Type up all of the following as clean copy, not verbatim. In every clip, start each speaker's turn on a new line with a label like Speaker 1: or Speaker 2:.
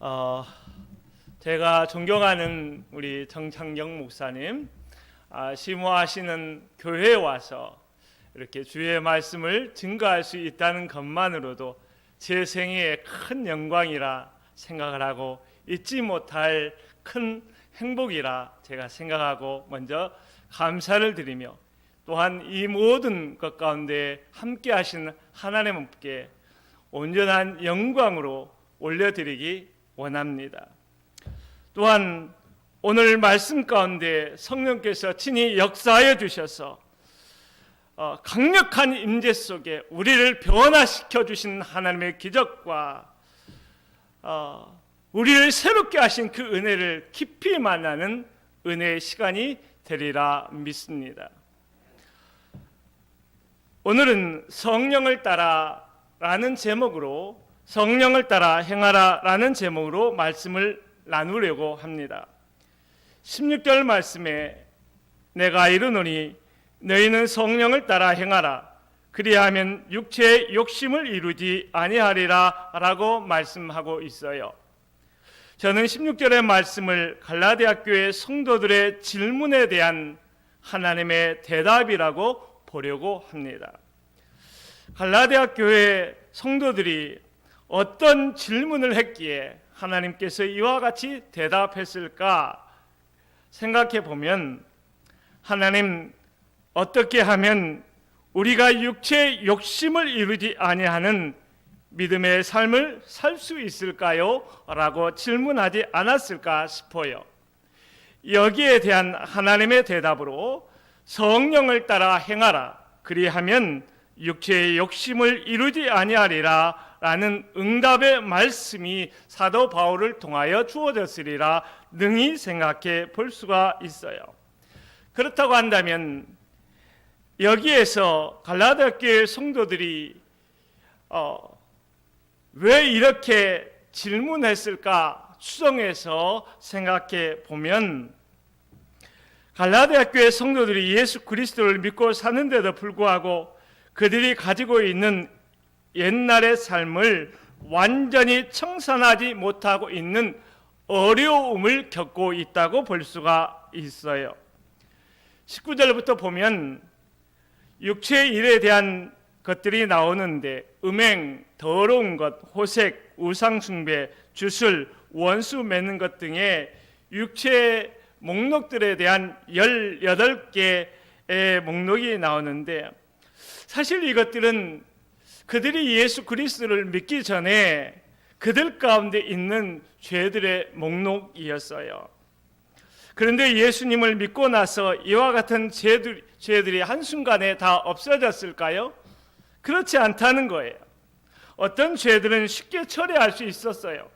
Speaker 1: 어, 제가 존경하는 우리 정창경 목사님, 심호하시는 교회에 와서 이렇게 주의 말씀을 증거할 수 있다는 것만으로도 제 생애의 큰 영광이라 생각을 하고 잊지 못할 큰 행복이라 제가 생각하고 먼저 감사를 드리며, 또한 이 모든 것 가운데 함께 하신 하나님께 온전한 영광으로 올려드리기 원합니다. 또한 오늘 말씀 가운데 성령께서 친히 역사하여 주셔서 강력한 임재 속에 우리를 변화시켜 주신 하나님의 기적과 우리를 새롭게 하신 그 은혜를 깊이 만나는 은혜의 시간이 되리라 믿습니다. 오늘은 성령을 따라라는 제목으로, 성령을 따라 행하라라는 제목으로 말씀을 나누려고 합니다. 16절 말씀에 내가 이르노니 너희는 성령을 따라 행하라, 그리하면 육체의 욕심을 이루지 아니하리라 라고 말씀하고 있어요. 저는 16절의 말씀을 갈라디아 교회 성도들의 질문에 대한 하나님의 대답이라고 보려고 합니다. 갈라디아 교회 성도들이 어떤 질문을 했기에 하나님께서 이와 같이 대답했을까 생각해 보면, 하나님, 어떻게 하면 우리가 육체의 욕심을 이루지 아니하는 믿음의 삶을 살 수 있을까요? 라고 질문하지 않았을까 싶어요. 여기에 대한 하나님의 대답으로 성령을 따라 행하라, 그리하면 육체의 욕심을 이루지 아니하리라 라는 응답의 말씀이 사도 바울을 통하여 주어졌으리라 능히 생각해 볼 수가 있어요. 그렇다고 한다면 여기에서 갈라디아 교회 성도들이 왜 이렇게 질문했을까 추정해서 생각해 보면, 갈라디아 교회 성도들이 예수 그리스도를 믿고 사는데도 불구하고 그들이 가지고 있는 옛날의 삶을 완전히 청산하지 못하고 있는 어려움을 겪고 있다고 볼 수가 있어요. 19절부터 보면 육체의 일에 대한 것들이 나오는데, 음행, 더러운 것, 호색, 우상숭배, 주술, 원수 맺는 것 등의 육체의 목록들에 대한 18개의 목록이 나오는데, 사실 이것들은 그들이 예수 그리스도를 믿기 전에 그들 가운데 있는 죄들의 목록이었어요. 그런데 예수님을 믿고 나서 이와 같은 죄들이 한순간에 다 없어졌을까요? 그렇지 않다는 거예요. 어떤 죄들은 쉽게 처리할 수 있었어요.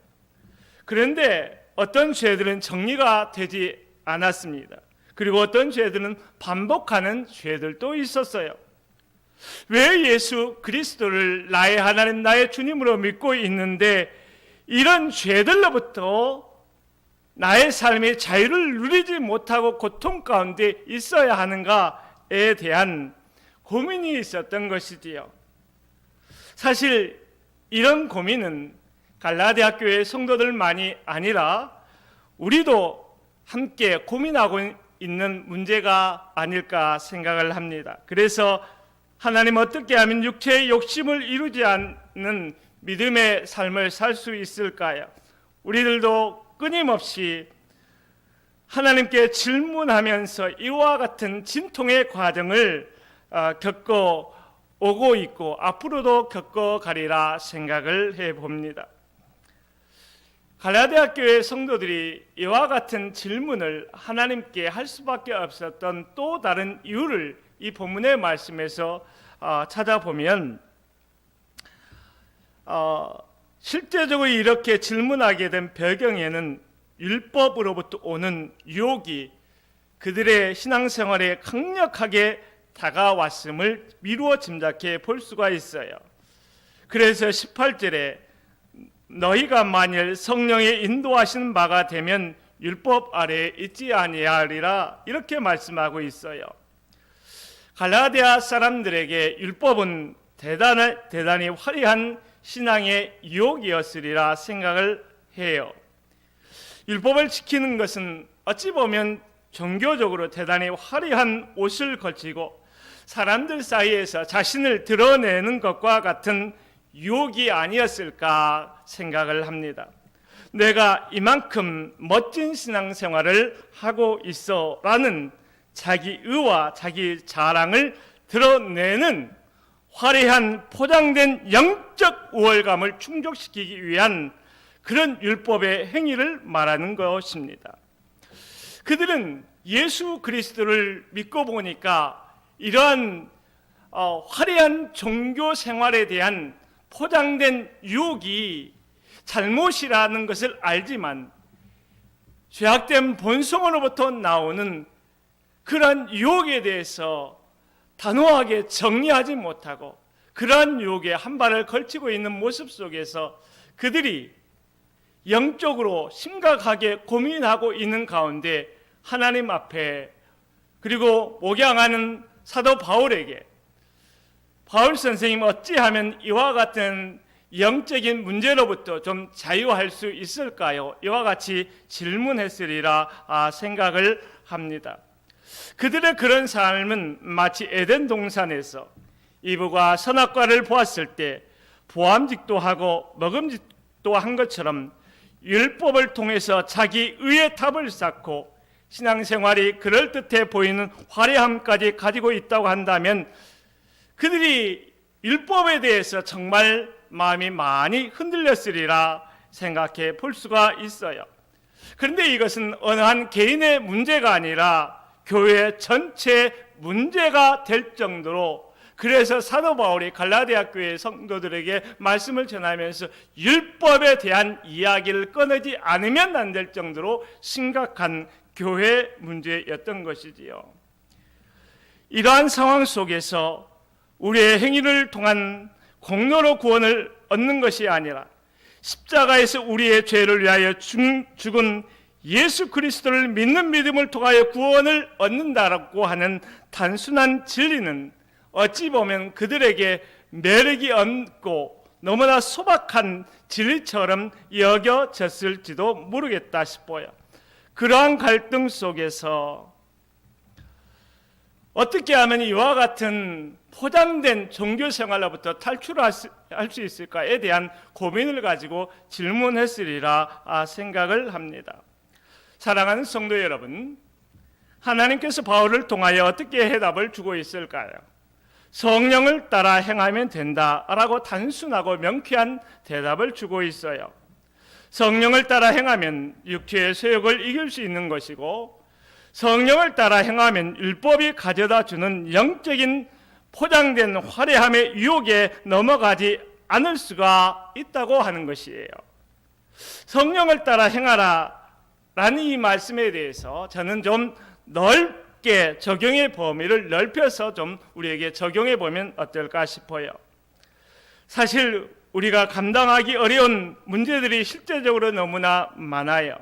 Speaker 1: 그런데 어떤 죄들은 정리가 되지 않았습니다. 그리고 어떤 죄들은 반복하는 죄들도 있었어요. 왜 예수 그리스도를 나의 하나님, 나의 주님으로 믿고 있는데 이런 죄들로부터 나의 삶의 자유를 누리지 못하고 고통 가운데 있어야 하는가에 대한 고민이 있었던 것이지요. 사실 이런 고민은 갈라디아 교회 성도들만이 아니라 우리도 함께 고민하고 있는 문제가 아닐까 생각을 합니다. 그래서 하나님, 어떻게 하면 육체의 욕심을 이루지 않는 믿음의 삶을 살 수 있을까요? 우리들도 끊임없이 하나님께 질문하면서 이와 같은 진통의 과정을 겪어 오고 있고 앞으로도 겪어가리라 생각을 해봅니다. 갈라디아 교회 성도들이 이와 같은 질문을 하나님께 할 수밖에 없었던 또 다른 이유를 이 본문의 말씀에서 찾아보면, 실제적으로 이렇게 질문하게 된 배경에는 율법으로부터 오는 유혹이 그들의 신앙생활에 강력하게 다가왔음을 미루어 짐작해 볼 수가 있어요. 그래서 18절에 너희가 만일 성령의 인도하신 바가 되면 율법 아래에 있지 아니하리라 이렇게 말씀하고 있어요. 갈라디아 사람들에게 율법은 대단히 화려한 신앙의 유혹이었으리라 생각을 해요. 율법을 지키는 것은 어찌 보면 종교적으로 대단히 화려한 옷을 걸치고 사람들 사이에서 자신을 드러내는 것과 같은 유혹이 아니었을까 생각을 합니다. 내가 이만큼 멋진 신앙생활을 하고 있어 라는 자기 의와 자기 자랑을 드러내는 화려한 포장된 영적 우월감을 충족시키기 위한 그런 율법의 행위를 말하는 것입니다. 그들은 예수 그리스도를 믿고 보니까 이러한 화려한 종교 생활에 대한 포장된 유혹이 잘못이라는 것을 알지만 죄악된 본성으로부터 나오는 그러한 유혹에 대해서 단호하게 정리하지 못하고 그러한 유혹에 한 발을 걸치고 있는 모습 속에서 그들이 영적으로 심각하게 고민하고 있는 가운데 하나님 앞에 그리고 목양하는 사도 바울에게 바울 선생님 어찌하면 이와 같은 영적인 문제로부터 좀 자유할 수 있을까요? 이와 같이 질문했으리라 생각을 합니다. 그들의 그런 삶은 마치 에덴 동산에서 이브가 선악과를 보았을 때 보암직도 하고 먹음직도 한 것처럼 율법을 통해서 자기 의의 탑을 쌓고 신앙생활이 그럴듯해 보이는 화려함까지 가지고 있다고 한다면 그들이 율법에 대해서 정말 마음이 많이 흔들렸으리라 생각해 볼 수가 있어요. 그런데 이것은 어느 한 개인의 문제가 아니라 교회 전체 문제가 될 정도로, 그래서 사도 바울이 갈라디아 교회 성도들에게 말씀을 전하면서 율법에 대한 이야기를 꺼내지 않으면 안 될 정도로 심각한 교회 문제였던 것이지요. 이러한 상황 속에서 우리의 행위를 통한 공로로 구원을 얻는 것이 아니라 십자가에서 우리의 죄를 위하여 죽은 예수 그리스도를 믿는 믿음을 통하여 구원을 얻는다라고 하는 단순한 진리는 어찌 보면 그들에게 매력이 없고 너무나 소박한 진리처럼 여겨졌을지도 모르겠다 싶어요. 그러한 갈등 속에서 어떻게 하면 이와 같은 포장된 종교 생활로부터 탈출할 수 있을까에 대한 고민을 가지고 질문했으리라 생각을 합니다. 사랑하는 성도 여러분, 하나님께서 바울을 통하여 어떻게 해답을 주고 있을까요? 성령을 따라 행하면 된다라고 단순하고 명쾌한 대답을 주고 있어요. 성령을 따라 행하면 육체의 세욕을 이길 수 있는 것이고, 성령을 따라 행하면 율법이 가져다 주는 영적인 포장된 화려함의 유혹에 넘어가지 않을 수가 있다고 하는 것이에요. 성령을 따라 행하라 라는 이 말씀에 대해서 저는 좀 넓게 적용의 범위를 넓혀서 좀 우리에게 적용해 보면 어떨까 싶어요. 사실 우리가 감당하기 어려운 문제들이 실제적으로 너무나 많아요.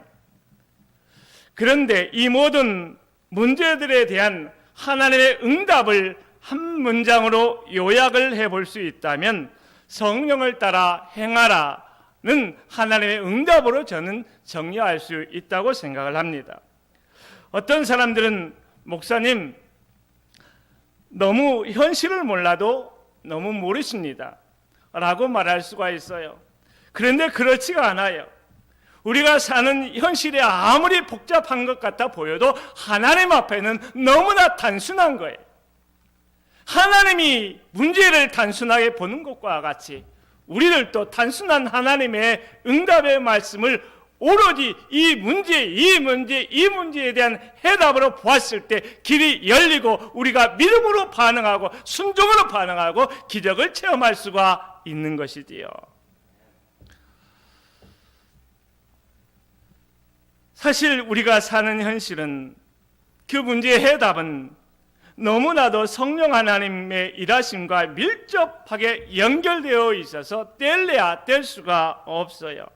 Speaker 1: 그런데 이 모든 문제들에 대한 하나님의 응답을 한 문장으로 요약을 해볼 수 있다면 성령을 따라 행하라는 하나님의 응답으로 저는 정리할 수 있다고 생각을 합니다. 어떤 사람들은 목사님 너무 현실을 몰라도 너무 모르십니다 라고 말할 수가 있어요. 그런데 그렇지가 않아요. 우리가 사는 현실이 아무리 복잡한 것 같아 보여도 하나님 앞에는 너무나 단순한 거예요. 하나님이 문제를 단순하게 보는 것과 같이 우리들도 단순한 하나님의 응답의 말씀을 오로지 이 문제에 대한 해답으로 보았을 때 길이 열리고 우리가 믿음으로 반응하고 순종으로 반응하고 기적을 체험할 수가 있는 것이지요. 사실 우리가 사는 현실은 그 문제의 해답은 너무나도 성령 하나님의 일하심과 밀접하게 연결되어 있어서 뗄래야 뗄 수가 없어요.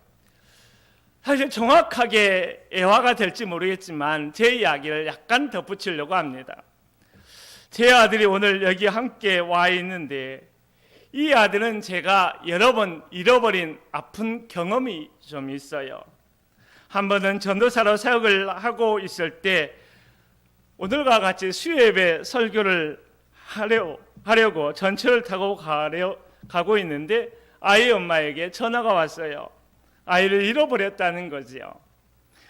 Speaker 1: 사실 정확하게 애화가 될지 모르겠지만 제 이야기를 약간 덧붙이려고 합니다. 제 아들이 오늘 여기 함께 와 있는데 이 아들은 제가 여러 번 잃어버린 아픈 경험이 좀 있어요. 한 번은 전도사로 사역을 하고 있을 때 오늘과 같이 수요예배 설교를 하려고 전철을 타고 가고 있는데 아이 엄마에게 전화가 왔어요. 아이를 잃어버렸다는 거지요.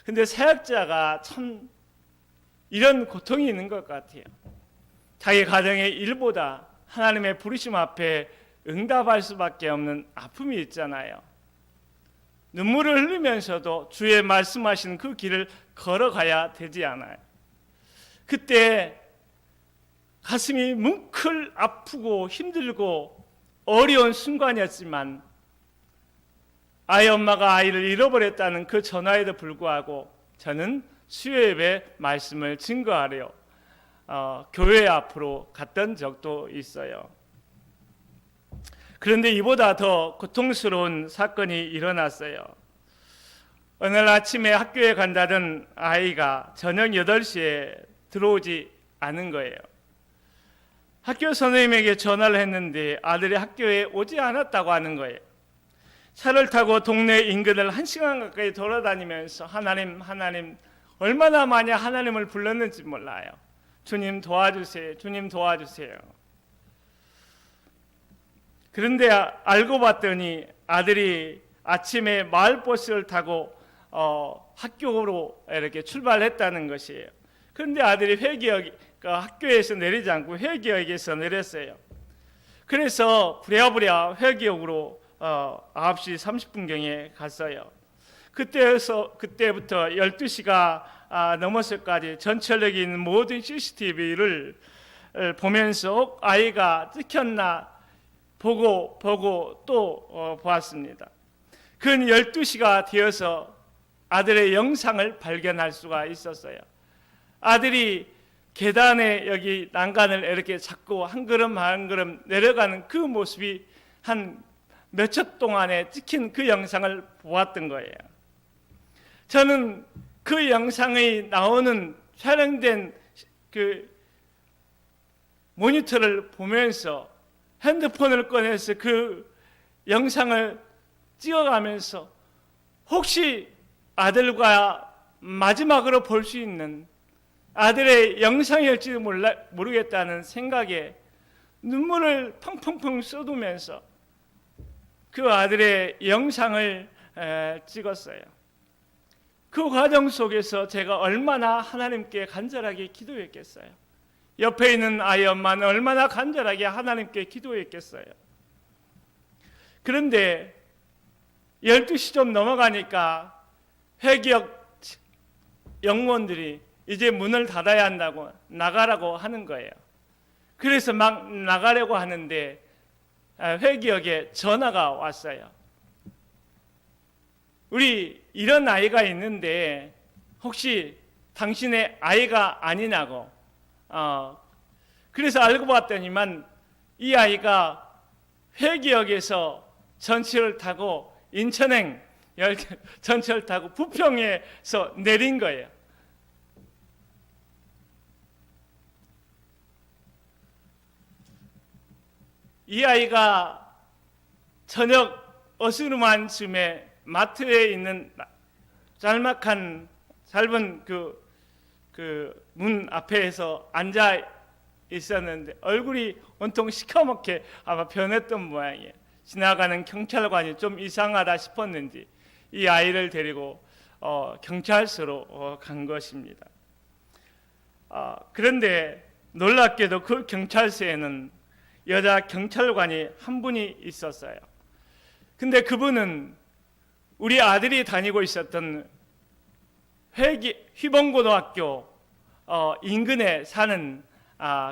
Speaker 1: 근데 사역자가 참 이런 고통이 있는 것 같아요. 자기 가정의 일보다 하나님의 부르심 앞에 응답할 수밖에 없는 아픔이 있잖아요. 눈물을 흘리면서도 주의 말씀하신 그 길을 걸어가야 되지 않아요. 그때 가슴이 뭉클 아프고 힘들고 어려운 순간이었지만 아이 엄마가 아이를 잃어버렸다는 그 전화에도 불구하고 저는 수요예배 말씀을 증거하려 교회 앞으로 갔던 적도 있어요. 그런데 이보다 더 고통스러운 사건이 일어났어요. 어느 날 아침에 학교에 간다던 아이가 저녁 8시에 들어오지 않은 거예요. 학교 선생님에게 전화를 했는데 아들이 학교에 오지 않았다고 하는 거예요. 차를 타고 동네 인근을 1시간 가까이 돌아다니면서 하나님 얼마나 많이 하나님을 불렀는지 몰라요. 주님 도와주세요. 주님 도와주세요. 그런데 알고 봤더니 아들이 아침에 마을버스를 타고 학교로 이렇게 출발했다는 것이에요. 그런데 아들이 학교에서 내리지 않고 회기역에서 내렸어요. 그래서 부랴부랴 회기역으로 9시 30분경에 갔어요. 그때부터 12시가 넘었을까지 전철역에 있는 모든 CCTV를 보면서 아이가 찍혔나 보고 또 보았습니다. 근 12시가 되어서 아들의 영상을 발견할 수가 있었어요. 아들이 계단에 여기 난간을 이렇게 잡고 한 걸음 한 걸음 내려가는 그 모습이 한 몇 초 동안에 찍힌 그 영상을 보았던 거예요. 저는 그 영상이 나오는 촬영된 그 모니터를 보면서 핸드폰을 꺼내서 그 영상을 찍어가면서 혹시 아들과 마지막으로 볼 수 있는 아들의 영상일지도 모르겠다는 생각에 눈물을 펑펑펑 쏟으면서 그 아들의 영상을 찍었어요. 그 과정 속에서 제가 얼마나 하나님께 간절하게 기도했겠어요. 옆에 있는 아이 엄마는 얼마나 간절하게 하나님께 기도했겠어요. 그런데 12시 좀 넘어가니까 회기역 영무원들이 이제 문을 닫아야 한다고 나가라고 하는 거예요. 그래서 막 나가려고 하는데 회기역에 전화가 왔어요. 우리 이런 아이가 있는데 혹시 당신의 아이가 아니냐고. 그래서 알고 봤더니만 이 아이가 회기역에서 전철을 타고 인천행 전철을 타고 부평에서 내린 거예요. 이 아이가 저녁 어스름한 쯤에 마트에 있는 짤막한 짧은 그 문 앞에서 앉아 있었는데 얼굴이 온통 시커멓게 아마 변했던 모양이에요. 지나가는 경찰관이 좀 이상하다 싶었는지 이 아이를 데리고 경찰서로 간 것입니다. 그런데 놀랍게도 그 경찰서에는 여자 경찰관이 한 분이 있었어요. 근데 그분은 우리 아들이 다니고 있었던 휘봉고등학교 인근에 사는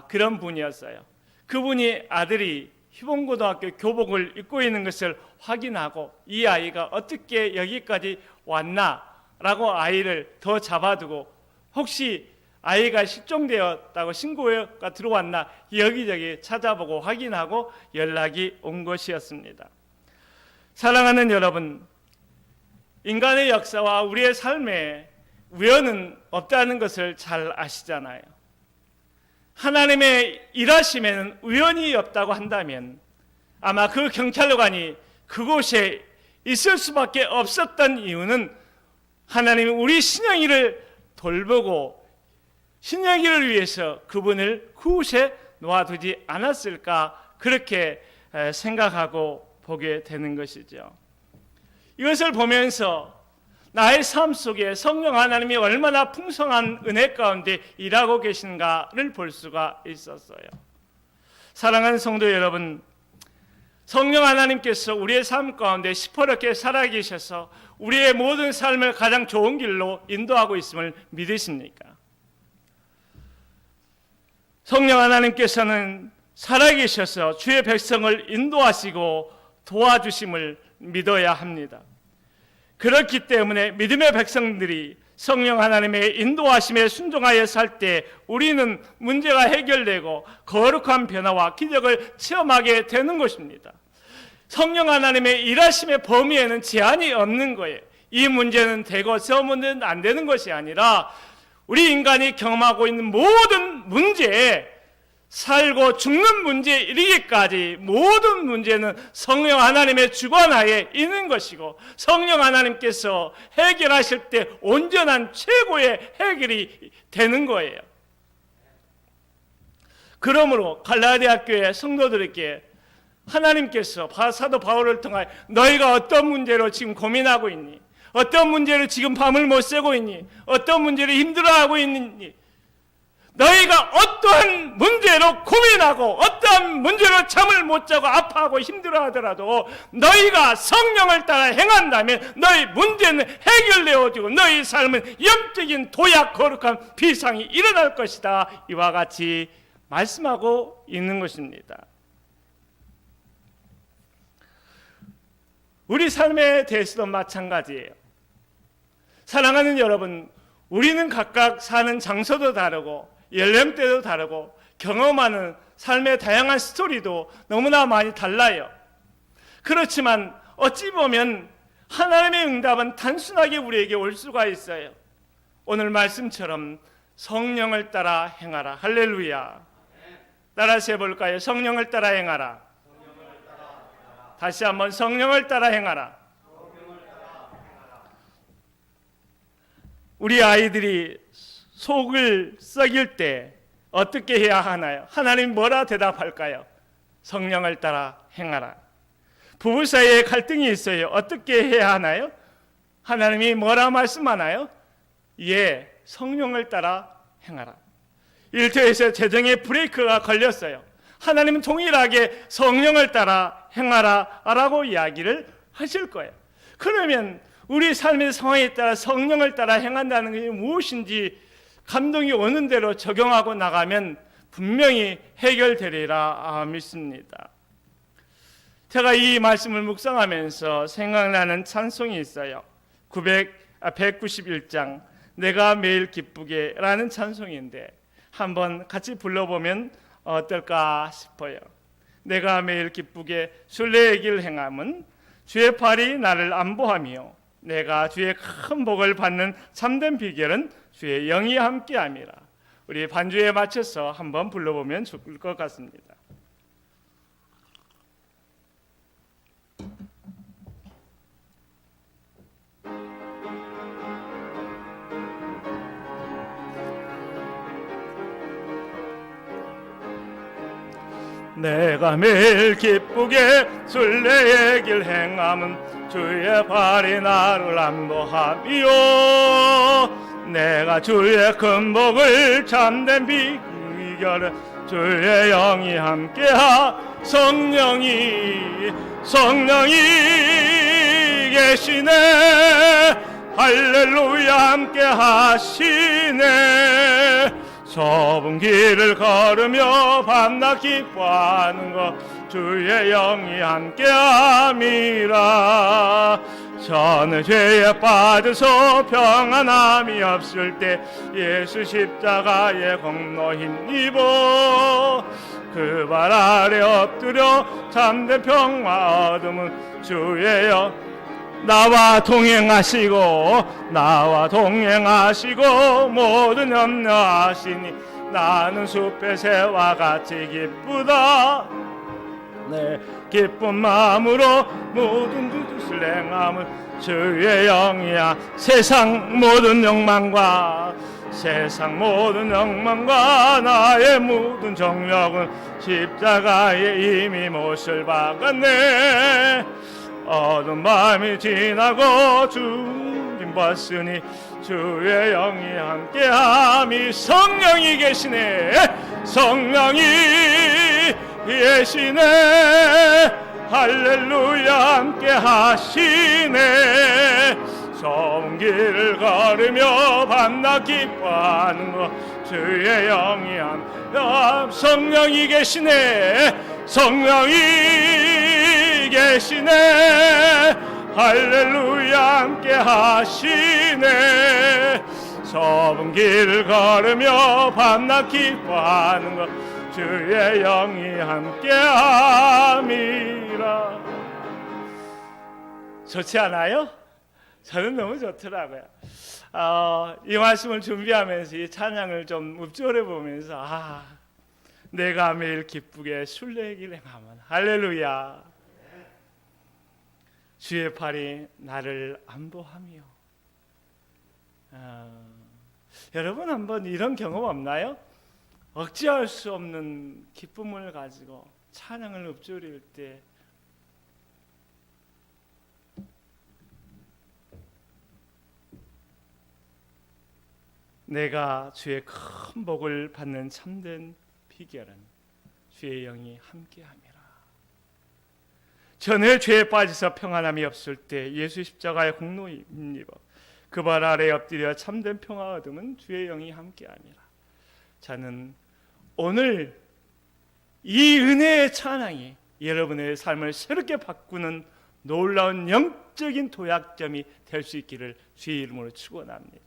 Speaker 1: 그런 분이었어요. 그분이 아들이 휘봉고등학교 교복을 입고 있는 것을 확인하고 이 아이가 어떻게 여기까지 왔나라고 아이를 더 잡아두고 혹시 아이가 실종되었다고 신고가 들어왔나 여기저기 찾아보고 확인하고 연락이 온 것이었습니다. 사랑하는 여러분, 인간의 역사와 우리의 삶에 우연은 없다는 것을 잘 아시잖아요. 하나님의 일하심에는 우연이 없다고 한다면 아마 그 경찰관이 그곳에 있을 수밖에 없었던 이유는 하나님이 우리 신영이를 돌보고 신영이를 위해서 그분을 그곳에 놓아두지 않았을까, 그렇게 생각하고 보게 되는 것이죠. 이것을 보면서 나의 삶 속에 성령 하나님이 얼마나 풍성한 은혜 가운데 일하고 계신가를 볼 수가 있었어요. 사랑하는 성도 여러분, 성령 하나님께서 우리의 삶 가운데 시퍼렇게 살아계셔서 우리의 모든 삶을 가장 좋은 길로 인도하고 있음을 믿으십니까? 성령 하나님께서는 살아계셔서 주의 백성을 인도하시고 도와주심을 믿어야 합니다. 그렇기 때문에 믿음의 백성들이 성령 하나님의 인도하심에 순종하여 살 때 우리는 문제가 해결되고 거룩한 변화와 기적을 체험하게 되는 것입니다. 성령 하나님의 일하심의 범위에는 제한이 없는 거예요. 이 문제는 되고 저 문제는 안 되는 것이 아니라 우리 인간이 경험하고 있는 모든 문제에, 살고 죽는 문제에 이르기까지 모든 문제는 성령 하나님의 주관하에 있는 것이고, 성령 하나님께서 해결하실 때 온전한 최고의 해결이 되는 거예요. 그러므로 갈라디아 교회 성도들에게 하나님께서 사도 바울을 통하여 너희가 어떤 문제로 지금 고민하고 있니? 어떤 문제로 지금 밤을 못 새고 있니? 어떤 문제로 힘들어하고 있니? 너희가 어떠한 문제로 고민하고 어떠한 문제로 잠을 못 자고 아파하고 힘들어하더라도 너희가 성령을 따라 행한다면 너희 문제는 해결되어지고 너희 삶은 영적인 도약 거룩한 비상이 일어날 것이다. 이와 같이 말씀하고 있는 것입니다. 우리 삶에 대해서도 마찬가지예요. 사랑하는 여러분, 우리는 각각 사는 장소도 다르고 연령대도 다르고 경험하는 삶의 다양한 스토리도 너무나 많이 달라요. 그렇지만 어찌 보면 하나님의 응답은 단순하게 우리에게 올 수가 있어요. 오늘 말씀처럼 성령을 따라 행하라. 할렐루야. 따라서 해볼까요? 성령을 따라 행하라. 다시 한번 성령을 따라 행하라. 우리 아이들이 속을 썩일 때 어떻게 해야 하나요? 하나님 뭐라 대답할까요? 성령을 따라 행하라. 부부 사이에 갈등이 있어요. 어떻게 해야 하나요? 하나님이 뭐라 말씀하나요? 예, 성령을 따라 행하라. 일터에서 재정의 브레이크가 걸렸어요. 하나님은 동일하게 성령을 따라 행하라 라고 이야기를 하실 거예요. 그러면 우리 삶의 상황에 따라 성령을 따라 행한다는 것이 무엇인지 감동이 오는 대로 적용하고 나가면 분명히 해결되리라 믿습니다. 제가 이 말씀을 묵상하면서 생각나는 찬송이 있어요. 191장 내가 매일 기쁘게 라는 찬송인데 한번 같이 불러보면 어떨까 싶어요. 내가 매일 기쁘게 순례의 길 행함은 주의 팔이 나를 안보하며 내가 주의 큰 복을 받는 참된 비결은 주의 영이 함께함이라. 우리 반주에 맞춰서 한번 불러보면 좋을 것 같습니다. 내가 매일 기쁘게 순례의 길 행함은 주의 발이 나를 안보하며 내가 주의 큰 복을 참된 비결은 주의 영이 함께하. 성령이 계시네. 할렐루야 함께 하시네. 좁은 길을 걸으며 밤낮 기뻐하는 것 주의 영이 함께함이라. 저는 죄에 빠져서 평안함이 없을 때 예수 십자가의 공로 힘입어 그 발 아래 엎드려 참된 평화 얻음은 주의 영 나와 동행하시고 모든 염려하시니 나는 숲의 새와 같이 기쁘다. 내 기쁜 마음으로 모든 뜻을 행함을 주의 영이야. 세상 모든 욕망과 나의 모든 정력은 십자가에 이미 못을 박았네. 어두운 밤이 지나고 주님 봤으니 주의 영이 함께함이 성령이 계시네. 성령이 계시네. 할렐루야 함께 하시네. 좁은 길을 걸으며 밤낮 기뻐하는 것 주의 영이 성령이 계시네. 성령이 계시네. 할렐루야 함께 하시네. 좁은 길을 걸으며 밤낮 기뻐하는 것 주의 영이 함께 함이라. 좋지 않아요? 저는 너무 좋더라고요. 이 말씀을 준비하면서 이 찬양을 좀 읊조려 보면서 내가 매일 기쁘게 순례길 행하면 할렐루야. 주의 팔이 나를 안보하며. 여러분 한번 이런 경험 없나요? 억제할 수 없는 기쁨을 가지고 찬양을 읊조릴 때 내가 주의 큰 복을 받는 참된 비결은 주의 영이 함께함이라. 전에 죄에 빠져서 평안함이 없을 때 예수 십자가의 공로 힘입어 그 발 아래 엎드려 참된 평화 얻음은 주의 영이 함께함이라. 저는 오늘 이 은혜의 찬양이 여러분의 삶을 새롭게 바꾸는 놀라운 영적인 도약점이 될 수 있기를 주의 이름으로 축원합니다.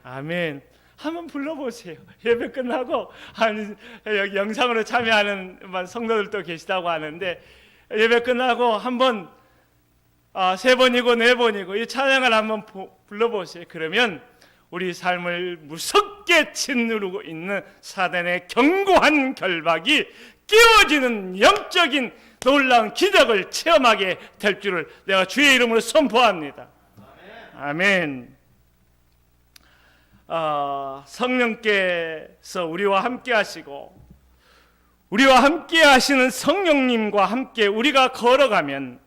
Speaker 1: 아멘. 한번 불러보세요. 예배 끝나고 여기 영상으로 참여하는 성도들도 계시다고 하는데 예배 끝나고 한번 3번이고 4번이고 이 찬양을 한번 불러보세요. 그러면 우리 삶을 무섭게 짓누르고 있는 사단의 견고한 결박이 깨워지는 영적인 놀라운 기적을 체험하게 될 줄을 내가 주의 이름으로 선포합니다. 아멘. 성령께서 우리와 함께 하시고 우리와 함께 하시는 성령님과 함께 우리가 걸어가면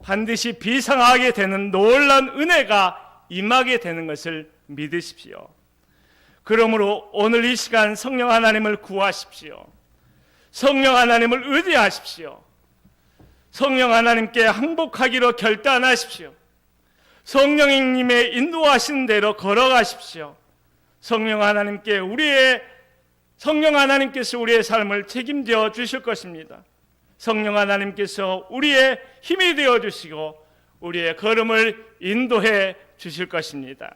Speaker 1: 반드시 비상하게 되는 놀라운 은혜가 임하게 되는 것을 믿으십시오. 그러므로 오늘 이 시간 성령 하나님을 구하십시오. 성령 하나님을 의지하십시오. 성령 하나님께 항복하기로 결단하십시오. 성령님의 인도하신 대로 걸어가십시오. 성령 하나님께서 우리의 삶을 책임져 주실 것입니다. 성령 하나님께서 우리의 힘이 되어 주시고 우리의 걸음을 인도해 주실 것입니다.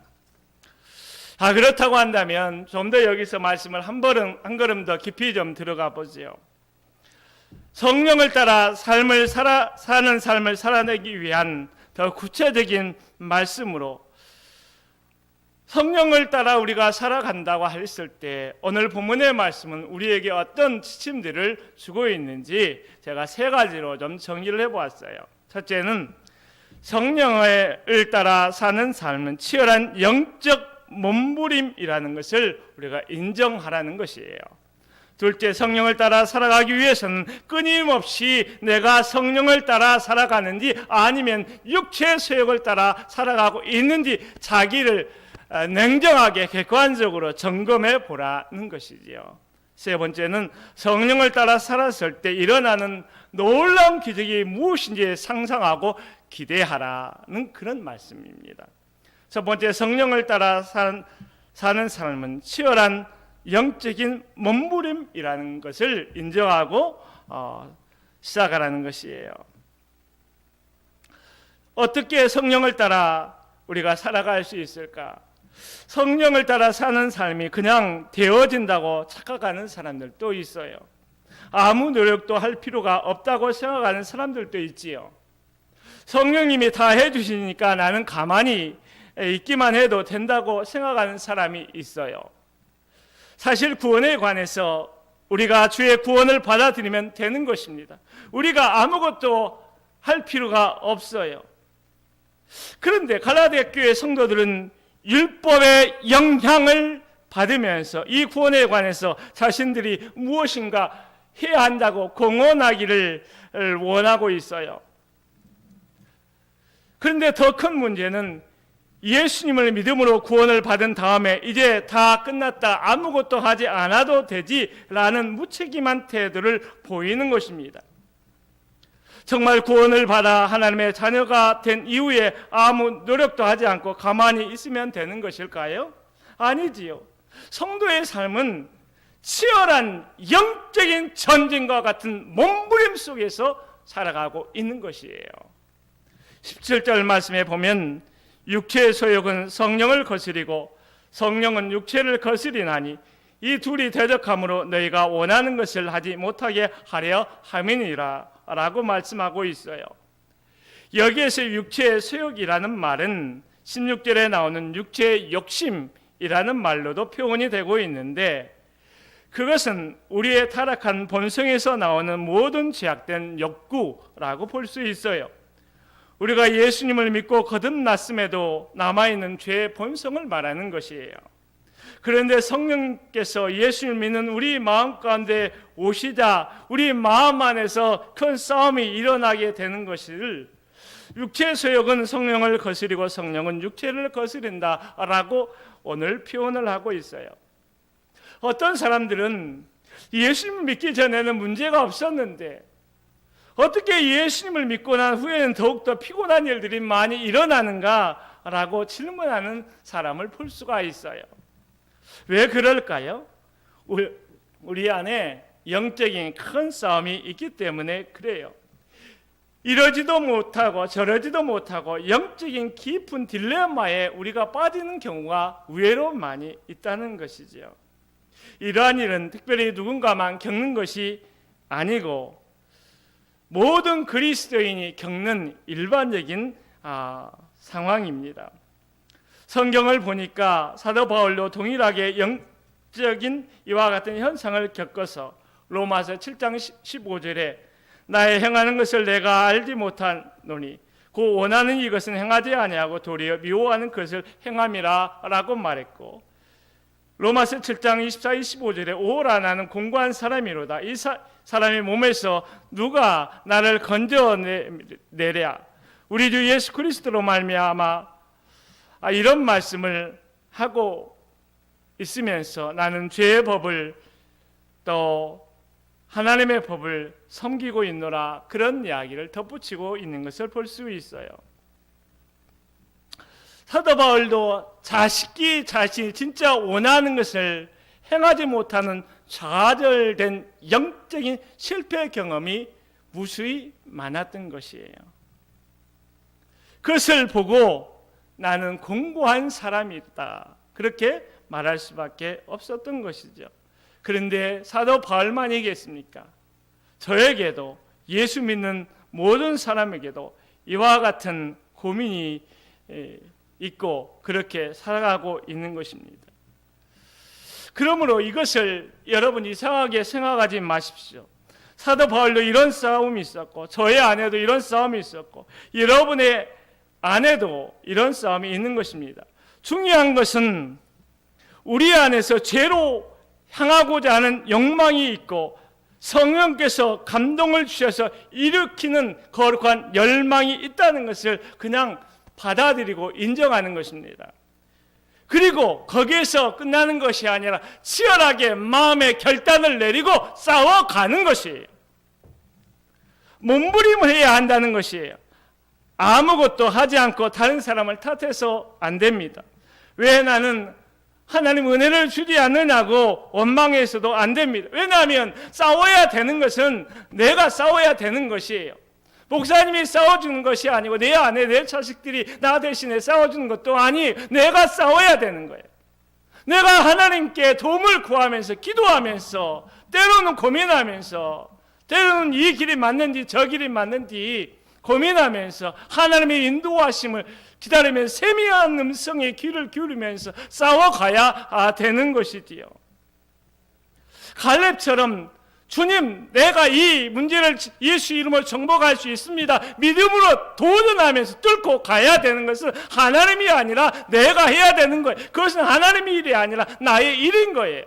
Speaker 1: 그렇다고 한다면 좀 더 여기서 말씀을 한 걸음 더 깊이 좀 들어가 보죠. 성령을 따라 사는 삶을 살아내기 위한 더 구체적인 말씀으로 성령을 따라 우리가 살아간다고 했을 때 오늘 본문의 말씀은 우리에게 어떤 지침들을 주고 있는지 제가 3가지로 좀 정리를 해보았어요. 첫째는 성령을 따라 사는 삶은 치열한 영적 몸부림이라는 것을 우리가 인정하라는 것이에요. 둘째, 성령을 따라 살아가기 위해서는 끊임없이 내가 성령을 따라 살아가는지 아니면 육체의 소욕을 따라 살아가고 있는지 자기를 냉정하게 객관적으로 점검해 보라는 것이지요. 세 번째는 성령을 따라 살았을 때 일어나는 놀라운 기적이 무엇인지 상상하고 기대하라는 그런 말씀입니다. 첫 번째, 성령을 따라 사는 삶은 치열한 영적인 몸부림이라는 것을 인정하고 시작하라는 것이에요. 어떻게 성령을 따라 우리가 살아갈 수 있을까? 성령을 따라 사는 삶이 그냥 되어진다고 착각하는 사람들도 있어요. 아무 노력도 할 필요가 없다고 생각하는 사람들도 있지요. 성령님이 다 해주시니까 나는 가만히 있기만 해도 된다고 생각하는 사람이 있어요. 사실 구원에 관해서 우리가 주의 구원을 받아들이면 되는 것입니다. 우리가 아무것도 할 필요가 없어요. 그런데 갈라디아 교회 성도들은 율법의 영향을 받으면서 이 구원에 관해서 자신들이 무엇인가 해야 한다고 공언하기를 원하고 있어요. 그런데 더 큰 문제는 예수님을 믿음으로 구원을 받은 다음에 이제 다 끝났다, 아무것도 하지 않아도 되지라는 무책임한 태도를 보이는 것입니다. 정말 구원을 받아 하나님의 자녀가 된 이후에 아무 노력도 하지 않고 가만히 있으면 되는 것일까요? 아니지요. 성도의 삶은 치열한 영적인 전쟁과 같은 몸부림 속에서 살아가고 있는 것이에요. 17절 말씀에 보면 육체의 소욕은 성령을 거스리고 성령은 육체를 거스리나니 이 둘이 대적함으로 너희가 원하는 것을 하지 못하게 하려 함이니라 라고 말씀하고 있어요. 여기에서 육체의 소욕이라는 말은 16절에 나오는 육체의 욕심이라는 말로도 표현이 되고 있는데, 그것은 우리의 타락한 본성에서 나오는 모든 죄악된 욕구라고 볼 수 있어요. 우리가 예수님을 믿고 거듭났음에도 남아있는 죄의 본성을 말하는 것이에요. 그런데 성령께서 예수를 믿는 우리 마음 가운데 오시자 우리 마음 안에서 큰 싸움이 일어나게 되는 것을 육체의 소욕은 성령을 거스리고 성령은 육체를 거스린다라고 오늘 표현을 하고 있어요. 어떤 사람들은 예수님을 믿기 전에는 문제가 없었는데 어떻게 예수님을 믿고 난 후에는 더욱더 피곤한 일들이 많이 일어나는가라고 질문하는 사람을 볼 수가 있어요. 왜 그럴까요? 우리 안에 영적인 큰 싸움이 있기 때문에 그래요. 이러지도 못하고 저러지도 못하고 영적인 깊은 딜레마에 우리가 빠지는 경우가 의외로 많이 있다는 것이죠. 이러한 일은 특별히 누군가만 겪는 것이 아니고 모든 그리스도인이 겪는 일반적인 상황입니다. 성경을 보니까 사도 바울도 동일하게 영적인 이와 같은 현상을 겪어서 로마서 7장 15절에 나의 행하는 것을 내가 알지 못하노니 그 원하는 이것은 행하지 아니하고 도리어 미워하는 것을 행함이라 라고 말했고, 로마서 7장 24, 25절에 오라 나는 공고한 사람이로다. 이 사람의 몸에서 누가 나를 건져내랴. 우리 주 예수 그리스도로 말미암아 이런 말씀을 하고 있으면서 나는 죄의 법을 또 하나님의 법을 섬기고 있노라, 그런 이야기를 덧붙이고 있는 것을 볼 수 있어요. 사도 바울도 자신이 진짜 원하는 것을 행하지 못하는 좌절된 영적인 실패 경험이 무수히 많았던 것이에요. 그것을 보고 나는 공고한 사람이다, 그렇게 말할 수밖에 없었던 것이죠. 그런데 사도 바울만이겠습니까? 저에게도 예수 믿는 모든 사람에게도 이와 같은 고민이 있고 그렇게 살아가고 있는 것입니다. 그러므로 이것을 여러분 이상하게 생각하지 마십시오. 사도 바울도 이런 싸움이 있었고 저의 아내도 이런 싸움이 있었고 여러분의 아내도 이런 싸움이 있는 것입니다. 중요한 것은 우리 안에서 죄로 향하고자 하는 욕망이 있고 성령께서 감동을 주셔서 일으키는 거룩한 열망이 있다는 것을 그냥 받아들이고 인정하는 것입니다. 그리고 거기에서 끝나는 것이 아니라 치열하게 마음의 결단을 내리고 싸워가는 것이에요. 몸부림을 해야 한다는 것이에요. 아무것도 하지 않고 다른 사람을 탓해서 안 됩니다. 왜 나는 하나님 은혜를 주지 않느냐고 원망해서도 안 됩니다. 왜냐하면 싸워야 되는 것은 내가 싸워야 되는 것이에요. 목사님이 싸워주는 것이 아니고 내 아내, 내 자식들이 나 대신에 싸워주는 것도 아니, 내가 싸워야 되는 거예요. 내가 하나님께 도움을 구하면서 기도하면서 때로는 고민하면서 때로는 이 길이 맞는지 저 길이 맞는지 고민하면서 하나님의 인도하심을 기다리면서 세미한 음성에 귀를 기울이면서 싸워가야 되는 것이지요. 갈렙처럼 주님, 내가 이 문제를 예수 이름으로 정복할 수 있습니다. 믿음으로 도전하면서 뚫고 가야 되는 것은 하나님이 아니라 내가 해야 되는 거예요. 그것은 하나님의 일이 아니라 나의 일인 거예요.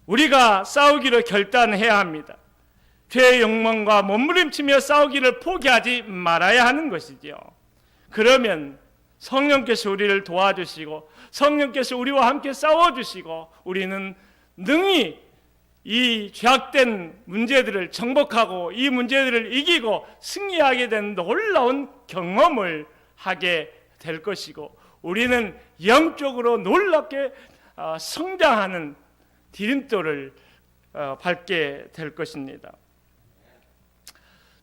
Speaker 1: 우리가 싸우기를 결단해야 합니다. 죄의 욕망과 몸부림치며 싸우기를 포기하지 말아야 하는 것이죠. 그러면 성령께서 우리를 도와주시고 성령께서 우리와 함께 싸워주시고 우리는 능히 이 죄악된 문제들을 정복하고 이 문제들을 이기고 승리하게 된 놀라운 경험을 하게 될 것이고 우리는 영적으로 놀랍게 성장하는 디딤돌을 밟게 될 것입니다.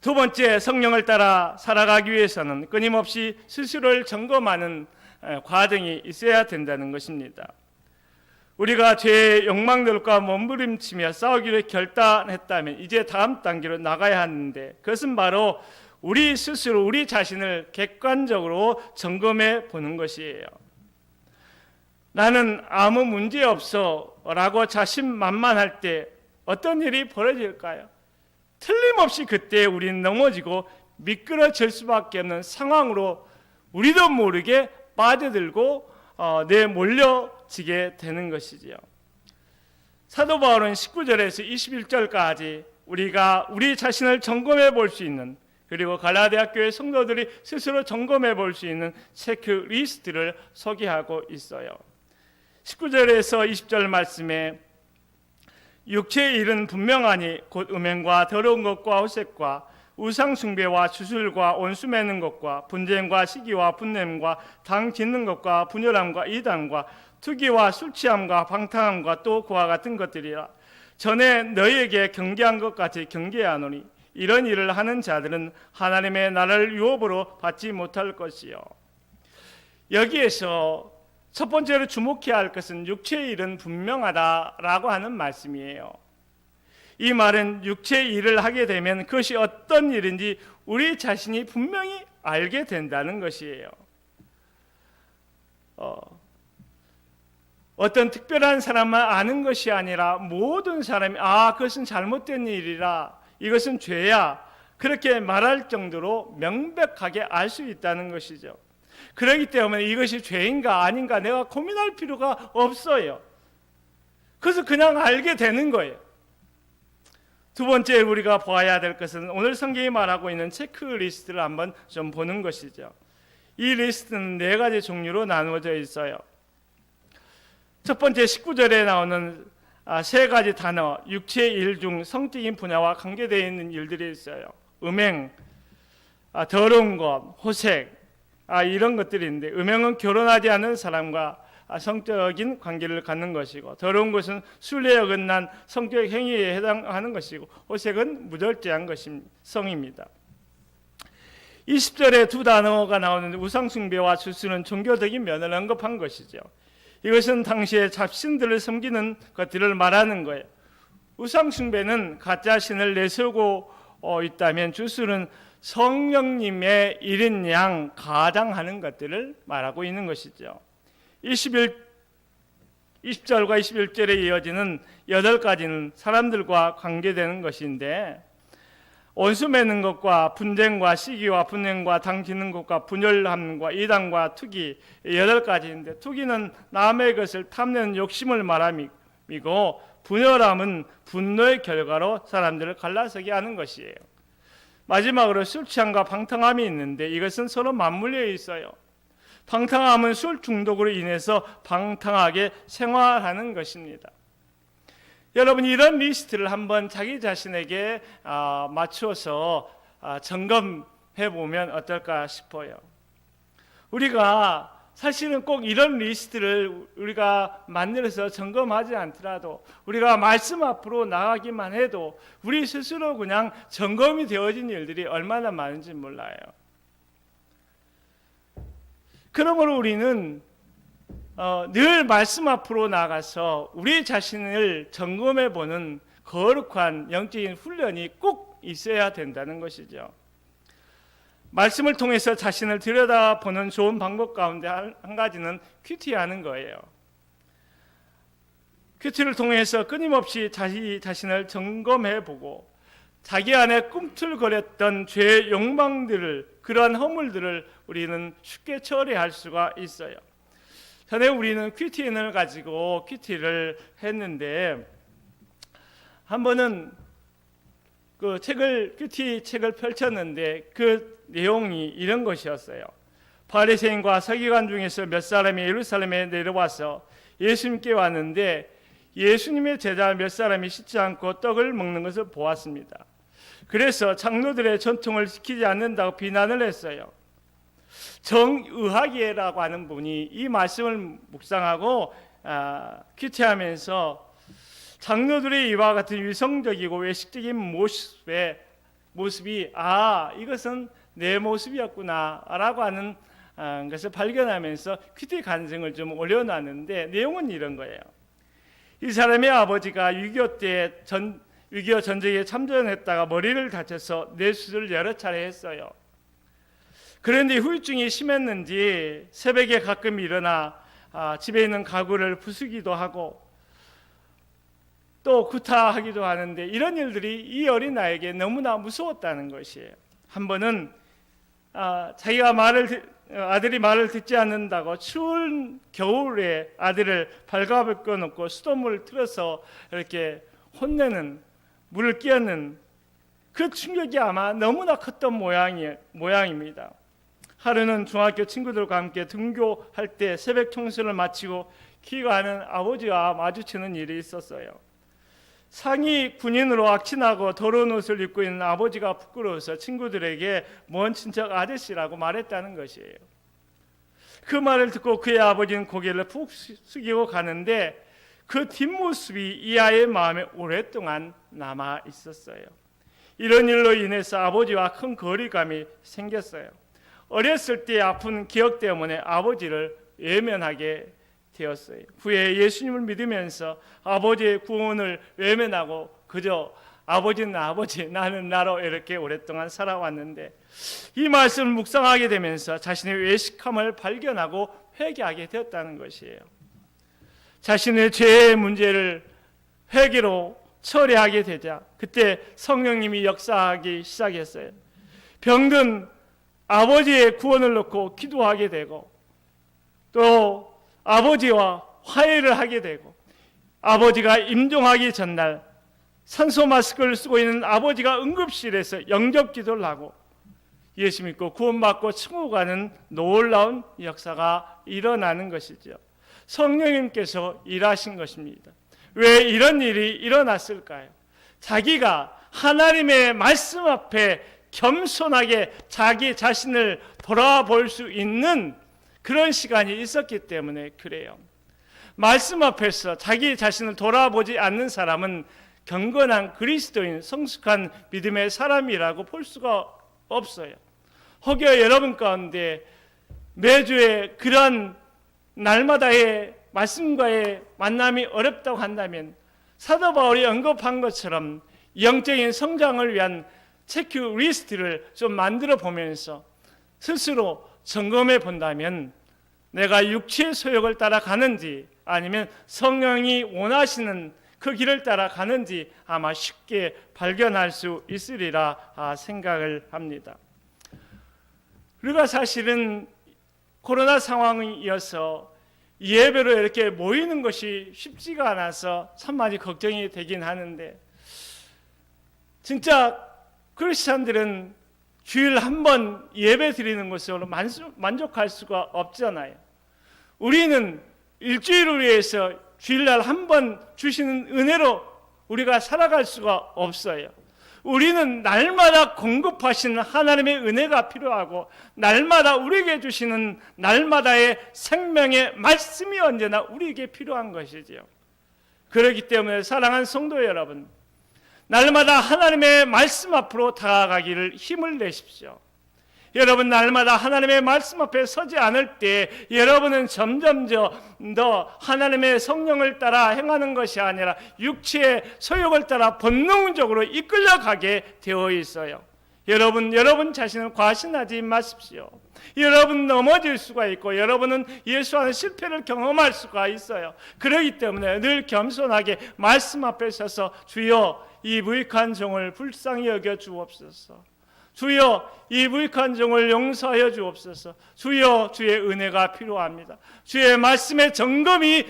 Speaker 1: 두 번째, 성령을 따라 살아가기 위해서는 끊임없이 스스로를 점검하는 과정이 있어야 된다는 것입니다. 우리가 죄의 욕망들과 몸부림치며 싸우기를 결단했다면 이제 다음 단계로 나가야 하는데 그것은 바로 우리 스스로 우리 자신을 객관적으로 점검해 보는 것이에요. 나는 아무 문제 없어 라고 자신만만할 때 어떤 일이 벌어질까요? 틀림없이 그때 우리는 넘어지고 미끄러질 수밖에 없는 상황으로 우리도 모르게 빠져들고 내몰려지게 되는 것이지요. 사도 바울은 19절에서 21절까지 우리가 우리 자신을 점검해 볼 수 있는 그리고 갈라디아 교회 성도들이 스스로 점검해 볼 수 있는 체크리스트를 소개하고 있어요. 19절에서 20절 말씀에 육체의 일은 분명하니 곧 음행과 더러운 것과 호색과 우상숭배와 주술과 온수 매는 것과 분쟁과 시기와 분냄과 당 짓는 것과 분열함과 이단과 투기와 술취함과 방탕함과 또 그와 같은 것들이라. 전에 너희에게 경계한 것 같이 경계하노니 이런 일을 하는 자들은 하나님의 나라를 유업으로 받지 못할 것이요. 여기에서 첫 번째로 주목해야 할 것은 육체의 일은 분명하다라고 하는 말씀이에요. 이 말은 육체의 일을 하게 되면 그것이 어떤 일인지 우리 자신이 분명히 알게 된다는 것이에요. 어떤 특별한 사람만 아는 것이 아니라 모든 사람이 그것은 잘못된 일이라 이것은 죄야 그렇게 말할 정도로 명백하게 알 수 있다는 것이죠. 그렇기 때문에 이것이 죄인가 아닌가 내가 고민할 필요가 없어요. 그래서 그냥 알게 되는 거예요. 두 번째 우리가 봐야 될 것은 오늘 성경이 말하고 있는 체크리스트를 한번 좀 보는 것이죠. 이 리스트는 네 가지 종류로 나누어져 있어요. 첫 번째 19절에 나오는 세 가지 단어, 육체의 일 중 성적인 분야와 관계되어 있는 일들이 있어요. 음행, 더러운 것, 호색, 이런 것들이 있는데 음행은 결혼하지 않은 사람과 성적인 관계를 갖는 것이고 더러운 것은 순례에 어긋난 성적 행위에 해당하는 것이고 호색은 무절제한 성입니다. 20절에 두 단어가 나오는데 우상숭배와 주술은 종교적인 면을 언급한 것이죠. 이것은 당시에 잡신들을 섬기는 것들을 말하는 거예요. 우상숭배는 가짜 신을 내세우고 있다면 주술은 성령님의 일인 양 가장하는 것들을 말하고 있는 것이죠. 20절과 21절에 이어지는 8가지는 사람들과 관계되는 것인데 온수 매는 것과 분쟁과 시기와 분행과 당 짓는 것과 분열함과 이단과 투기 8가지인데 투기는 남의 것을 탐내는 욕심을 말함이고 분열함은 분노의 결과로 사람들을 갈라서게 하는 것이에요. 마지막으로 술 취함과 방탕함이 있는데 이것은 서로 맞물려 있어요. 방탕함은 술 중독으로 인해서 방탕하게 생활하는 것입니다. 여러분 이런 리스트를 한번 자기 자신에게 맞추어서 점검해 보면 어떨까 싶어요. 우리가 사실은 꼭 이런 리스트를 우리가 만들어서 점검하지 않더라도 우리가 말씀 앞으로 나가기만 해도 우리 스스로 그냥 점검이 되어진 일들이 얼마나 많은지 몰라요. 그러므로 우리는 늘 말씀 앞으로 나가서 우리 자신을 점검해 보는 거룩한 영적인 훈련이 꼭 있어야 된다는 것이죠. 말씀을 통해서 자신을 들여다보는 좋은 방법 가운데 한 가지는 큐티하는 거예요. 큐티를 통해서 끊임없이 자기 자신을 점검해보고 자기 안에 꿈틀거렸던 죄의 욕망들을, 그러한 허물들을 우리는 쉽게 처리할 수가 있어요. 전에 우리는 큐티인을 가지고 큐티를 했는데, 한 번은 그 큐티 책을 펼쳤는데 그 내용이 이런 것이었어요. 바리새인과 서기관 중에서 몇 사람이 예루살렘에 내려와서 예수님께 왔는데 예수님의 제자 몇 사람이 씻지 않고 떡을 먹는 것을 보았습니다. 그래서 장로들의 전통을 지키지 않는다고 비난을 했어요. 정의학이라고 하는 분이 이 말씀을 묵상하고 큐티하면서 장로들의 이와 같은 위성적이고 외식적인 모습이 이것은 내 모습이었구나 라고 하는 것을 발견하면서 큐티 간증을 좀 올려놨는데, 내용은 이런 거예요. 이 사람의 아버지가 6.25 전쟁에 참전했다가 머리를 다쳐서 뇌수술을 여러 차례 했어요. 그런데 후유증이 심했는지 새벽에 가끔 일어나 집에 있는 가구를 부수기도 하고 또 구타하기도 하는데, 이런 일들이 이 어린아이에게 너무나 무서웠다는 것이에요. 한 번은 자기가 아들이 말을 듣지 않는다고 추운 겨울에 아들을 발가벗겨 놓고 수돗물을 틀어서 이렇게 혼내는, 물을 끼얹는 그 충격이 아마 너무나 컸던 모양입니다. 하루는 중학교 친구들과 함께 등교할 때 새벽 청소를 마치고 귀가하는 아버지와 마주치는 일이 있었어요. 상위 군인으로 악친하고 더러운 옷을 입고 있는 아버지가 부끄러워서 친구들에게 먼 친척 아저씨라고 말했다는 것이에요. 그 말을 듣고 그의 아버지는 고개를 푹 숙이고 가는데 그 뒷모습이 이 아이의 마음에 오랫동안 남아 있었어요. 이런 일로 인해서 아버지와 큰 거리감이 생겼어요. 어렸을 때 아픈 기억 때문에 아버지를 외면하게 되었어요. 후에 예수님을 믿으면서 아버지의 구원을 외면하고 그저 아버지는 아버지, 나는 나로 이렇게 오랫동안 살아왔는데, 이 말씀을 묵상하게 되면서 자신의 외식함을 발견하고 회개하게 되었다는 것이에요. 자신의 죄의 문제를 회개로 처리하게 되자 그때 성령님이 역사하기 시작했어요. 병든 아버지의 구원을 놓고 기도하게 되고 또 아버지와 화해를 하게 되고, 아버지가 임종하기 전날 산소 마스크를 쓰고 있는 아버지가 응급실에서 영접 기도를 하고 예수 믿고 구원받고 천국 가는 놀라운 역사가 일어나는 것이죠. 성령님께서 일하신 것입니다. 왜 이런 일이 일어났을까요? 자기가 하나님의 말씀 앞에 겸손하게 자기 자신을 돌아볼 수 있는 그런 시간이 있었기 때문에 그래요. 말씀 앞에서 자기 자신을 돌아보지 않는 사람은 경건한 그리스도인, 성숙한 믿음의 사람이라고 볼 수가 없어요. 혹여 여러분 가운데 매주에 그런 날마다의 말씀과의 만남이 어렵다고 한다면 사도 바울이 언급한 것처럼 영적인 성장을 위한 체크리스트를 좀 만들어 보면서 스스로 점검해 본다면 내가 육체의 소욕을 따라가는지 아니면 성령이 원하시는 그 길을 따라가는지 아마 쉽게 발견할 수 있으리라 생각을 합니다. 우리가 사실은 코로나 상황이어서 예배로 이렇게 모이는 것이 쉽지가 않아서 참 많이 걱정이 되긴 하는데, 진짜 크리스찬들은 주일 한 번 예배 드리는 것으로 만족할 수가 없잖아요. 우리는 일주일을 위해서 주일날 한 번 주시는 은혜로 우리가 살아갈 수가 없어요. 우리는 날마다 공급하시는 하나님의 은혜가 필요하고 날마다 우리에게 주시는 날마다의 생명의 말씀이 언제나 우리에게 필요한 것이지요. 그렇기 때문에 사랑하는 성도 여러분, 날마다 하나님의 말씀 앞으로 다가가기를 힘을 내십시오. 여러분 날마다 하나님의 말씀 앞에 서지 않을 때 여러분은 점점 더 하나님의 성령을 따라 행하는 것이 아니라 육체의 소욕을 따라 본능적으로 이끌려가게 되어 있어요. 여러분 자신을 과신하지 마십시오. 여러분 넘어질 수가 있고 여러분은 예수 안에 실패를 경험할 수가 있어요. 그렇기 때문에 늘 겸손하게 말씀 앞에 서서 주여 이 무익한 종을 불쌍히 여겨 주옵소서. 주여 이 무익한 종을 용서하여 주옵소서. 주여 주의 은혜가 필요합니다. 주의 말씀의 점검이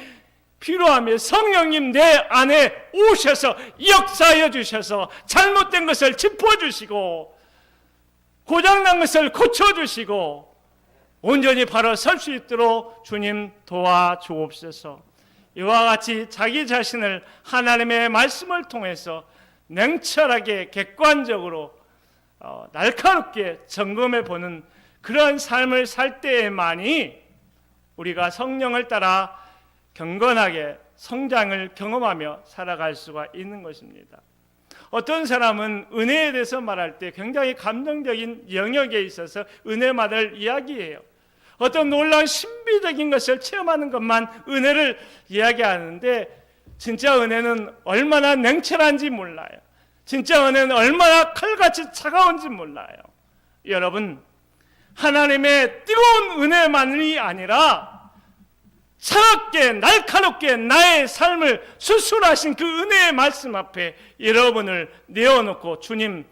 Speaker 1: 필요하며 성령님 내 안에 오셔서 역사하여 주셔서 잘못된 것을 짚어주시고 고장난 것을 고쳐주시고 온전히 바로 설 수 있도록 주님 도와주옵소서. 이와 같이 자기 자신을 하나님의 말씀을 통해서 냉철하게 객관적으로 날카롭게 점검해 보는 그런 삶을 살 때에만이 우리가 성령을 따라 경건하게 성장을 경험하며 살아갈 수가 있는 것입니다. 어떤 사람은 은혜에 대해서 말할 때 굉장히 감정적인 영역에 있어서 은혜만을 이야기해요. 어떤 놀라운 신비적인 것을 체험하는 것만 은혜를 이야기하는데 진짜 은혜는 얼마나 냉철한지 몰라요. 진짜 은혜는 얼마나 칼같이 차가운지 몰라요. 여러분, 하나님의 뜨거운 은혜만이 아니라 차갑게 날카롭게 나의 삶을 수술하신 그 은혜의 말씀 앞에 여러분을 내어놓고 주님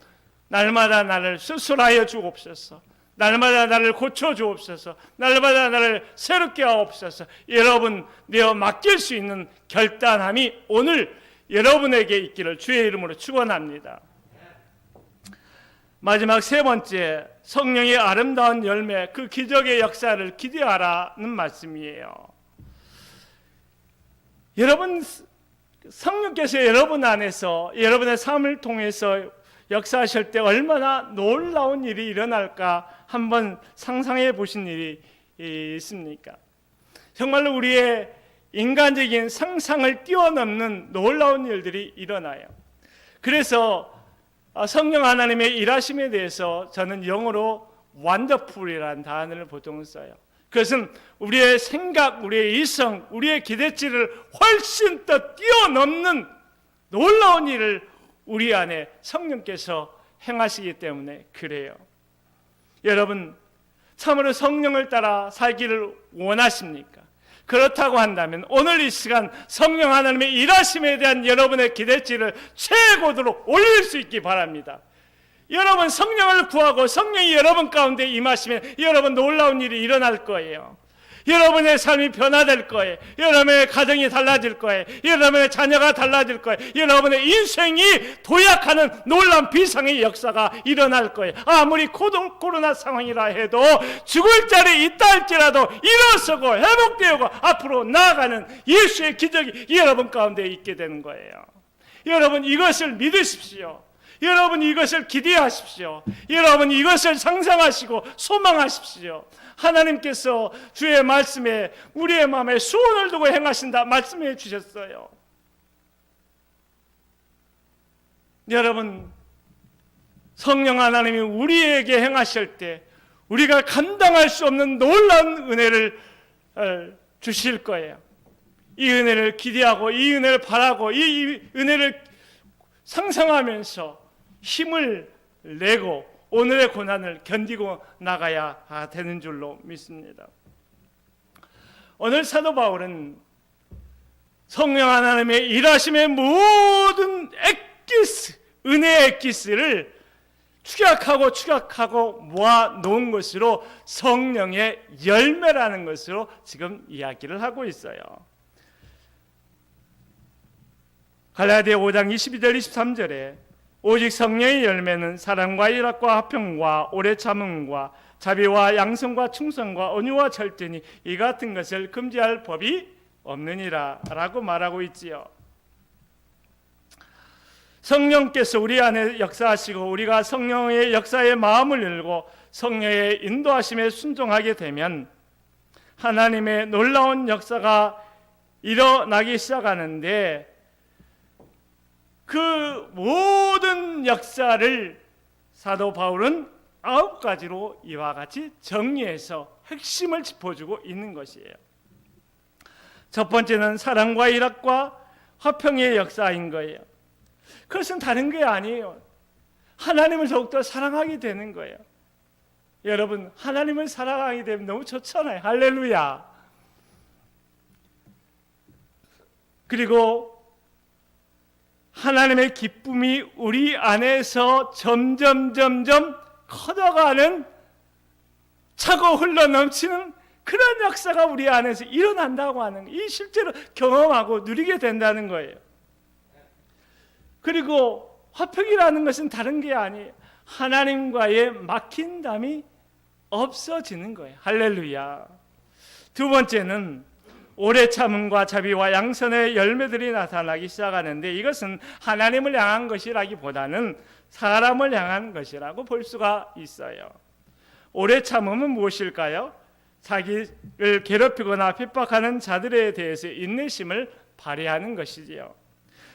Speaker 1: 날마다 나를 수술하여 주옵소서. 날마다 나를 고쳐 주옵소서. 날마다 나를 새롭게 하옵소서. 여러분 내어 맡길 수 있는 결단함이 오늘 여러분에게 있기를 주의 이름으로 축원합니다. 마지막 세 번째, 성령의 아름다운 열매, 그 기적의 역사를 기대하라는 말씀이에요. 여러분, 성령께서 여러분 안에서 여러분의 삶을 통해서 역사하실 때 얼마나 놀라운 일이 일어날까 한번 상상해 보신 일이 있습니까? 정말로 우리의 인간적인 상상을 뛰어넘는 놀라운 일들이 일어나요. 그래서 성령 하나님의 일하심에 대해서 저는 영어로 wonderful이라는 단어를 보통 써요. 그것은 우리의 생각, 우리의 이성, 우리의 기대치를 훨씬 더 뛰어넘는 놀라운 일을 우리 안에 성령께서 행하시기 때문에 그래요. 여러분, 참으로 성령을 따라 살기를 원하십니까? 그렇다고 한다면 오늘 이 시간 성령 하나님의 일하심에 대한 여러분의 기대치를 최고로 올릴 수 있기 바랍니다. 여러분 성령을 구하고 성령이 여러분 가운데 임하시면 여러분 놀라운 일이 일어날 거예요. 여러분의 삶이 변화될 거예요. 여러분의 가정이 달라질 거예요. 여러분의 자녀가 달라질 거예요. 여러분의 인생이 도약하는 놀라운 비상의 역사가 일어날 거예요. 아무리 코로나 상황이라 해도 죽을 자리에 있다 할지라도 일어서고 회복되고 앞으로 나아가는 예수의 기적이 여러분 가운데 있게 되는 거예요. 여러분 이것을 믿으십시오. 여러분 이것을 기대하십시오. 여러분 이것을 상상하시고 소망하십시오. 하나님께서 주의 말씀에 우리의 마음에 소원을 두고 행하신다 말씀해 주셨어요. 여러분 성령 하나님이 우리에게 행하실 때 우리가 감당할 수 없는 놀라운 은혜를 주실 거예요. 이 은혜를 기대하고 이 은혜를 바라고 이 은혜를 상상하면서 힘을 내고 오늘의 고난을 견디고 나가야 되는 줄로 믿습니다. 오늘 사도 바울은 성령 하나님의 일하심의 모든 엑기스, 은혜의 엑기스를 축약하고 모아놓은 것으로 성령의 열매라는 것으로 지금 이야기를 하고 있어요. 갈라디아 5장 22절 23절에 오직 성령의 열매는 사랑과 일합과 화평과 오래 참음과 자비와 양성과 충성과 온유와 절제니 이 같은 것을 금지할 법이 없느니라 라고 말하고 있지요. 성령께서 우리 안에 역사하시고 우리가 성령의 역사에 마음을 열고 성령의 인도하심에 순종하게 되면 하나님의 놀라운 역사가 일어나기 시작하는데 그 모든 역사를 사도 바울은 9가지로 이와 같이 정리해서 핵심을 짚어주고 있는 것이에요. 첫 번째는 사랑과 일합과 화평의 역사인 거예요. 그것은 다른 게 아니에요. 하나님을 더욱더 사랑하게 되는 거예요. 여러분, 하나님을 사랑하게 되면 너무 좋잖아요. 할렐루야. 그리고 하나님의 기쁨이 우리 안에서 점점 커져가는, 차고 흘러 넘치는 그런 역사가 우리 안에서 일어난다고 하는 거예요. 이 실제로 경험하고 누리게 된다는 거예요. 그리고 화평이라는 것은 다른 게 아니에요. 하나님과의 막힌담이 없어지는 거예요. 할렐루야. 두 번째는 오래 참음과 자비와 양선의 열매들이 나타나기 시작하는데, 이것은 하나님을 향한 것이라기보다는 사람을 향한 것이라고 볼 수가 있어요. 오래 참음은 무엇일까요? 자기를 괴롭히거나 핍박하는 자들에 대해서 인내심을 발휘하는 것이지요.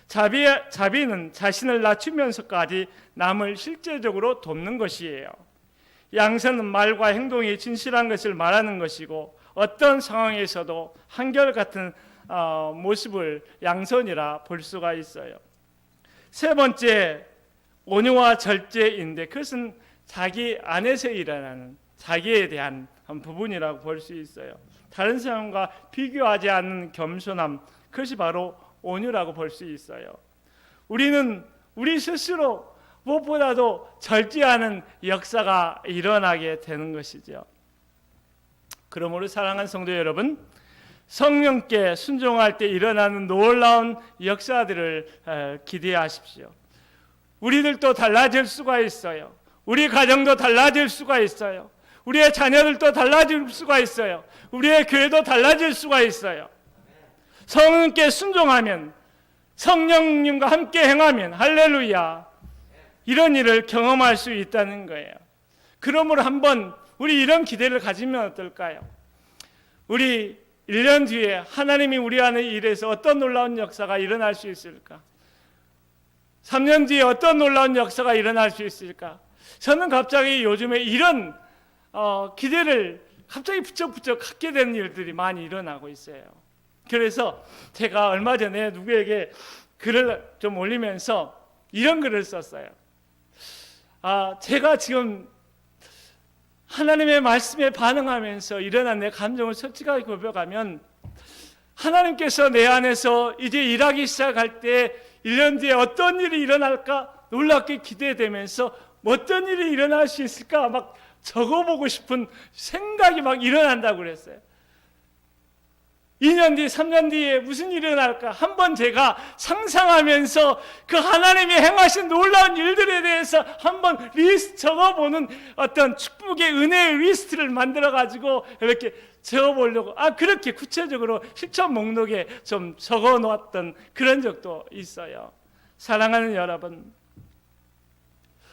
Speaker 1: 자비는 자신을 낮추면서까지 남을 실제적으로 돕는 것이에요. 양선은 말과 행동이 진실한 것을 말하는 것이고, 어떤 상황에서도 한결같은 모습을 양선이라 볼 수가 있어요. 세 번째, 온유와 절제인데, 그것은 자기 안에서 일어나는 자기에 대한 부분이라고 볼 수 있어요. 다른 사람과 비교하지 않는 겸손함, 그것이 바로 온유라고 볼 수 있어요. 우리는 우리 스스로 무엇보다도 절제하는 역사가 일어나게 되는 것이죠. 그러므로 사랑하는 성도 여러분, 성령께 순종할 때 일어나는 놀라운 역사들을 기대하십시오. 우리들도 달라질 수가 있어요. 우리 가정도 달라질 수가 있어요. 우리의 자녀들도 달라질 수가 있어요. 우리의 교회도 달라질 수가 있어요. 성령께 순종하면, 성령님과 함께 행하면, 할렐루야, 이런 일을 경험할 수 있다는 거예요. 그러므로 한번 우리 이런 기대를 가지면 어떨까요? 우리 1년 뒤에 하나님이 우리 안에 일해서 어떤 놀라운 역사가 일어날 수 있을까? 3년 뒤에 어떤 놀라운 역사가 일어날 수 있을까? 저는 갑자기 요즘에 이런 기대를 갑자기 부쩍부쩍 갖게 되는 일들이 많이 일어나고 있어요. 그래서 제가 얼마 전에 누구에게 글을 좀 올리면서 이런 글을 썼어요. 제가 지금 하나님의 말씀에 반응하면서 일어난 내 감정을 솔직하게 고백하면, 하나님께서 내 안에서 이제 일하기 시작할 때 1년 뒤에 어떤 일이 일어날까 놀랍게 기대되면서 어떤 일이 일어날 수 있을까 막 적어보고 싶은 생각이 막 일어난다고 그랬어요. 2년 뒤, 3년 뒤에 무슨 일이 일어날까 한번 제가 상상하면서 그 하나님이 행하신 놀라운 일들에 대해서 한번 리스트 적어보는 어떤 축복의 은혜의 리스트를 만들어가지고 이렇게 적어보려고 그렇게 구체적으로 실천 목록에 좀 적어놓았던 그런 적도 있어요. 사랑하는 여러분,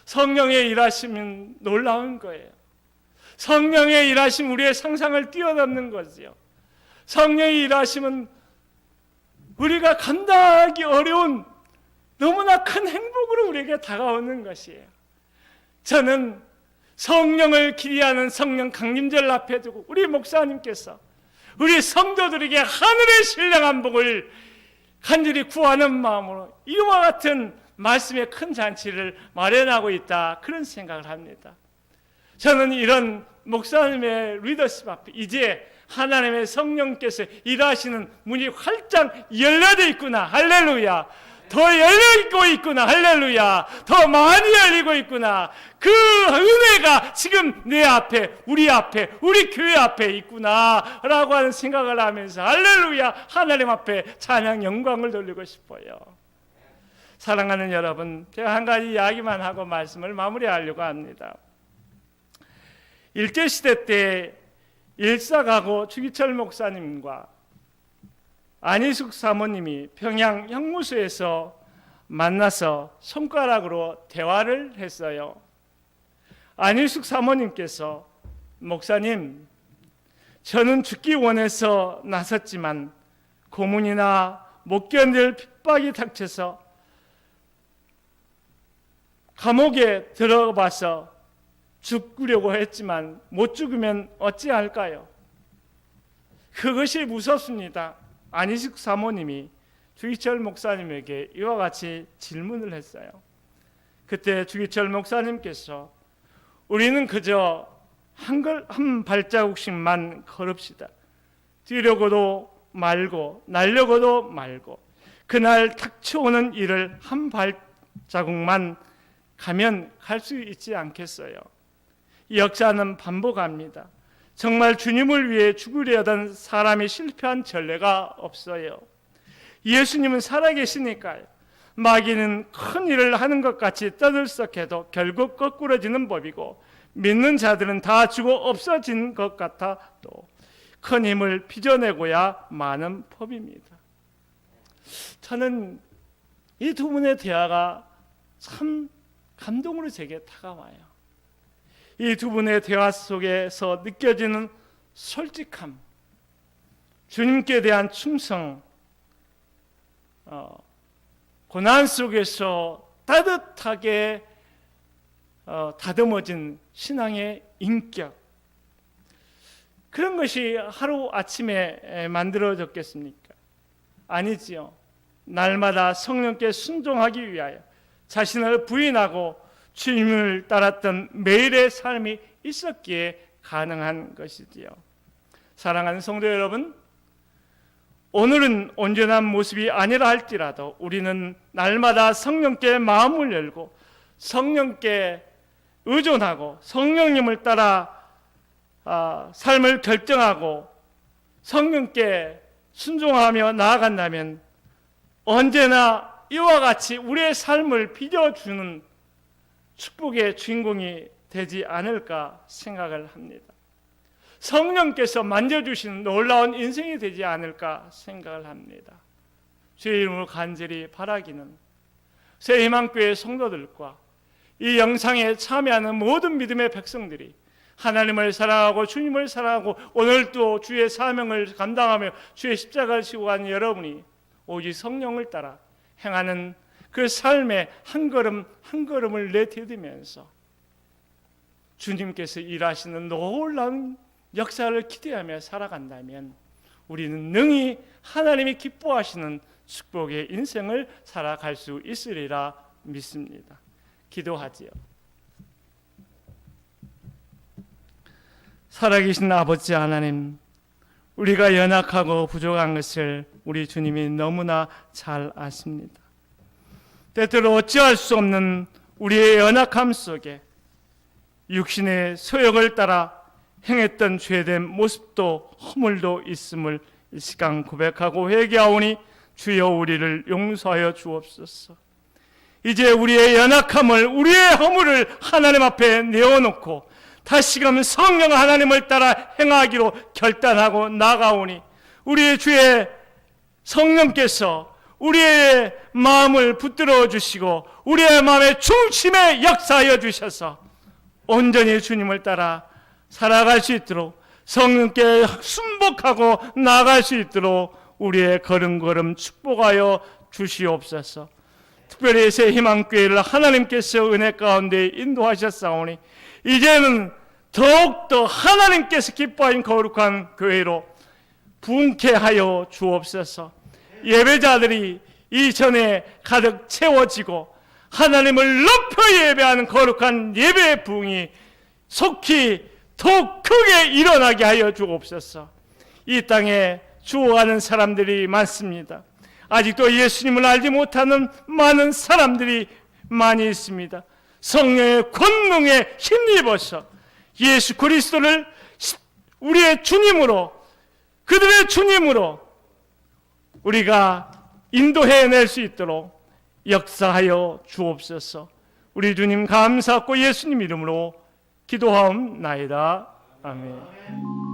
Speaker 1: 성령의 일하심은 놀라운 거예요. 성령의 일하심 우리의 상상을 뛰어넘는 거지요. 성령의 일하심은 우리가 감당하기 어려운 너무나 큰 행복으로 우리에게 다가오는 것이에요. 저는 성령을 기리하는 성령 강림절 앞에 두고 우리 목사님께서 우리 성도들에게 하늘의 신령한 복을 간절히 구하는 마음으로 이와 같은 말씀의 큰 잔치를 마련하고 있다, 그런 생각을 합니다. 저는 이런 목사님의 리더십 앞에 이제 하나님의 성령께서 일하시는 문이 활짝 열려져 있구나, 할렐루야, 더 열려있고 있구나, 할렐루야, 더 많이 열리고 있구나, 그 은혜가 지금 내 앞에, 우리 교회 앞에 있구나 라고 하는 생각을 하면서 할렐루야, 하나님 앞에 찬양 영광을 돌리고 싶어요. 사랑하는 여러분, 제가 한 가지 이야기만 하고 말씀을 마무리하려고 합니다. 일제시대 때 일사가고 주기철 목사님과 안희숙 사모님이 평양 형무소에서 만나서 손가락으로 대화를 했어요. 안희숙 사모님께서, 목사님, 저는 죽기 원해서 나섰지만 고문이나 못 견딜 핍박이 닥쳐서 감옥에 들어가서 죽으려고 했지만 못 죽으면 어찌할까요? 그것이 무섭습니다. 안희숙 사모님이 주기철 목사님에게 이와 같이 질문을 했어요. 그때 주기철 목사님께서 우리는 그저 한 발자국씩만 걸읍시다. 뛰려고도 말고 날려고도 말고 그날 닥쳐오는 일을 한 발자국만 가면 갈 수 있지 않겠어요? 이 역사는 반복합니다. 정말 주님을 위해 죽으려 하던 사람이 실패한 전례가 없어요. 예수님은 살아계시니까요. 마귀는 큰 일을 하는 것 같이 떠들썩해도 결국 거꾸러지는 법이고, 믿는 자들은 다 죽어 없어진 것 같아 또 큰 힘을 빚어내고야 마는 법입니다. 저는 이 두 분의 대화가 참 감동으로 제게 다가와요. 이 두 분의 대화 속에서 느껴지는 솔직함, 주님께 대한 충성, 고난 속에서 따뜻하게 다듬어진 신앙의 인격, 그런 것이 하루아침에 만들어졌겠습니까? 아니지요. 날마다 성령께 순종하기 위하여 자신을 부인하고 주님을 따랐던 매일의 삶이 있었기에 가능한 것이지요. 사랑하는 성도 여러분, 오늘은 온전한 모습이 아니라 할지라도 우리는 날마다 성령께 마음을 열고 성령께 의존하고 성령님을 따라 삶을 결정하고 성령께 순종하며 나아간다면 언제나 이와 같이 우리의 삶을 빚어주는 축복의 주인공이 되지 않을까 생각을 합니다. 성령께서 만져주시는 놀라운 인생이 되지 않을까 생각을 합니다. 주의 이름으로 간절히 바라기는 새희망교회 성도들과 이 영상에 참여하는 모든 믿음의 백성들이 하나님을 사랑하고 주님을 사랑하고 오늘도 주의 사명을 감당하며 주의 십자가를 지고 가는 여러분이 오직 성령을 따라 행하는 그 삶의 한 걸음 한 걸음을 내디디면서 주님께서 일하시는 놀라운 역사를 기대하며 살아간다면 우리는 능히 하나님이 기뻐하시는 축복의 인생을 살아갈 수 있으리라 믿습니다. 기도하지요. 살아계신 아버지 하나님, 우리가 연약하고 부족한 것을 우리 주님이 너무나 잘 아십니다. 때때로 어찌할 수 없는 우리의 연약함 속에 육신의 소욕을 따라 행했던 죄된 모습도 허물도 있음을 이 시간 고백하고 회개하오니 주여 우리를 용서하여 주옵소서. 이제 우리의 연약함을, 우리의 허물을 하나님 앞에 내어놓고 다시금 성령 하나님을 따라 행하기로 결단하고 나가오니 우리의 주의 성령께서 우리의 마음을 붙들어 주시고 우리의 마음의 중심에 역사하여 주셔서 온전히 주님을 따라 살아갈 수 있도록 성령께 순복하고 나아갈 수 있도록 우리의 걸음걸음 축복하여 주시옵소서. 특별히 새희망교회를 하나님께서 은혜 가운데 인도하셨사오니 이제는 더욱더 하나님께서 기뻐하신 거룩한 교회로 분케하여 주옵소서. 예배자들이 이전에 가득 채워지고 하나님을 높여 예배하는 거룩한 예배의 부흥이 속히 더욱 크게 일어나게 하여 주옵소서. 이 땅에 죽어가는 사람들이 많습니다. 아직도 예수님을 알지 못하는 많은 사람들이 많이 있습니다. 성령의 권능에 힘입어서 예수 그리스도를 우리의 주님으로, 그들의 주님으로 우리가 인도해낼 수 있도록 역사하여 주옵소서. 우리 주님 감사하고 예수님 이름으로 기도하옵나이다. 아멘.